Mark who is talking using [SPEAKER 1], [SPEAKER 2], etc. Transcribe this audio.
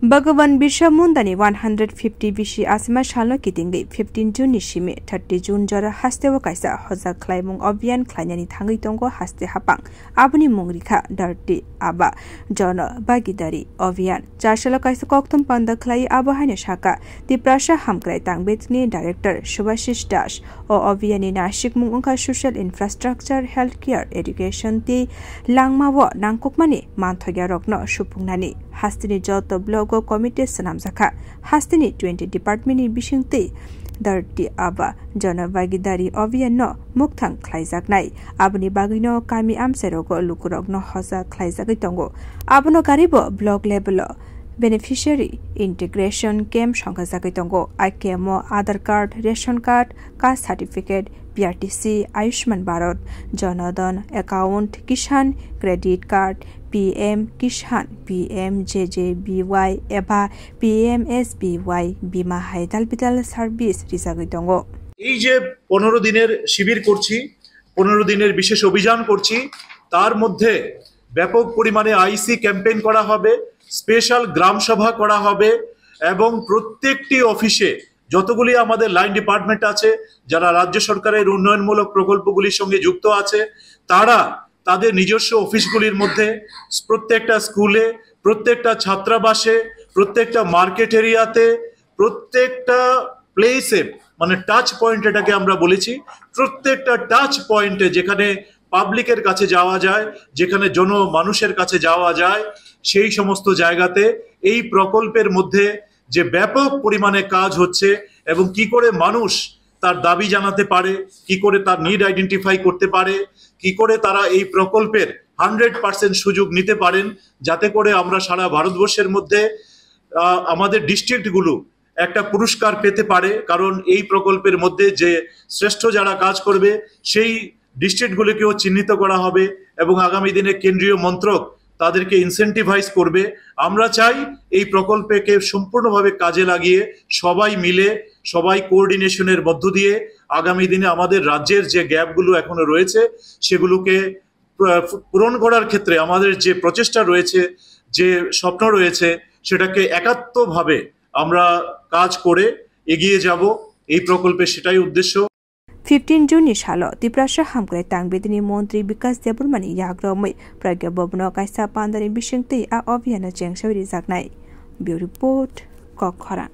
[SPEAKER 1] Bhagavan Bisha Mundani 150 Bishi Asma Shalno Kitingi 15 June Nishime 30 June Jara Hastewa Kaisa Hoza Klaimung Obian Klanyani Tangi Tongo Haste Hapang Abuni Mungrika Darti Aba Jono Bagidari Obian Jashala Kaisa Koktum Panda Klai Abahanya Shaka Diprasha Hamkrai Tangbetni Director Shubashish Dash O Obiani Nashik Mungunka Social Infrastructure Healthcare Education Ti Langmawo Nangkukmani Manthoya Rokno Shupungnani Hastini Joto Blogo Committee Sanamzaka Hastini 20 Department in Bishingti Darti Aba Jona Bagidari Oviano Muktang Klaizak Nai Abuni Bagino Kami Amserogo Lukurogno Hosa Klaizakitongo Abuno Garibo Blog Level Beneficiary Integration Game Shankazakitongo IKMO Aadhaar Card Ration Card Caste Certificate PRTC Ayushman Bharat Janadhan Account Kishan Credit Card PM Kishan PMJJBY EBA PMSBY Bima Hospital Service Rizagitongo
[SPEAKER 2] এই যে 15 দিনের শিবির করছি 15 দিনের বিশেষ অভিযান করছি তার মধ্যে ব্যাপক পরিমাণে আইসি ক্যাম্পেইন করা হবে স্পেশাল গ্রাম সভা করা হবে এবং প্রত্যেকটি অফিসে যতগুলি আমাদের লাইন ডিপার্টমেন্ট আছে যারা রাজ্য সরকারের উন্নয়নমূলক প্রকল্পগুলির সঙ্গে যুক্ত আছে তারা তাদের নিজস্ব অফিসগুলির মধ্যে প্রত্যেকটা স্কুলে প্রত্যেকটা ছাত্রাবাসে প্রত্যেকটা মার্কেট এরিয়াতে প্রত্যেকটা প্লেসে মানে টাচ পয়েন্ট এটাকে আমরা বলেছি প্রত্যেকটা টাচ পয়েন্টে যেখানে পাবলিকের কাছে যাওয়া যায় যেখানে জনমানুষের কাছে যাওয়া যায় সেই সমস্ত জায়গাতে এই প্রকল্পের মধ্যে যে ব্যাপক পরিমাণে কাজ হচ্ছে এবং কি করে মানুষ তার দাবি জানাতে পারে কি করে তার নিড আইডেন্টিফাই করতে পারে কি করে তারা এই প্রকল্পের 100% সুযোগ নিতে পারেন যাতে করে আমরা সারা ভারতবর্ষের মধ্যে আমাদের ডিস্ট্রিক্টগুলো একটা পুরস্কার পেতে পারে কারণ এই প্রকল্পের মধ্যে যে শ্রেষ্ঠ যারা কাজ করবে সেই ডিস্ট্রিক্টগুলোকেও চিহ্নিত করা হবে এবং আগামী দিনে কেন্দ্রীয় মন্ত্রক তাদেরকে ইনসেন্টিভাইজ করবে আমরা চাই এই প্রকল্পকে সম্পূর্ণভাবে কাজে লাগিয়ে সবাই মিলে সবাই কোঅর্ডিনেশনের মধ্য দিয়ে আগামী দিনে আমাদের রাজ্যের যে গ্যাপগুলো এখনো রয়েছে সেগুলোকে পূরণ করার ক্ষেত্রে আমাদের যে প্রচেষ্টা রয়েছে যে স্বপ্ন রয়েছে সেটাকে একাত্মভাবে আমরা কাজ করে এগিয়ে যাব এই প্রকল্পের সেটাই উদ্দেশ্য
[SPEAKER 1] 15 June Nishalo Diprasha Hamkrai Tangbetni Montri Bikas Deburmani Yagromai Pragya Bobno Kaisa Pandari Bishingti A Oviana Jengshawiri Zaknai Bureau Report Kokhoran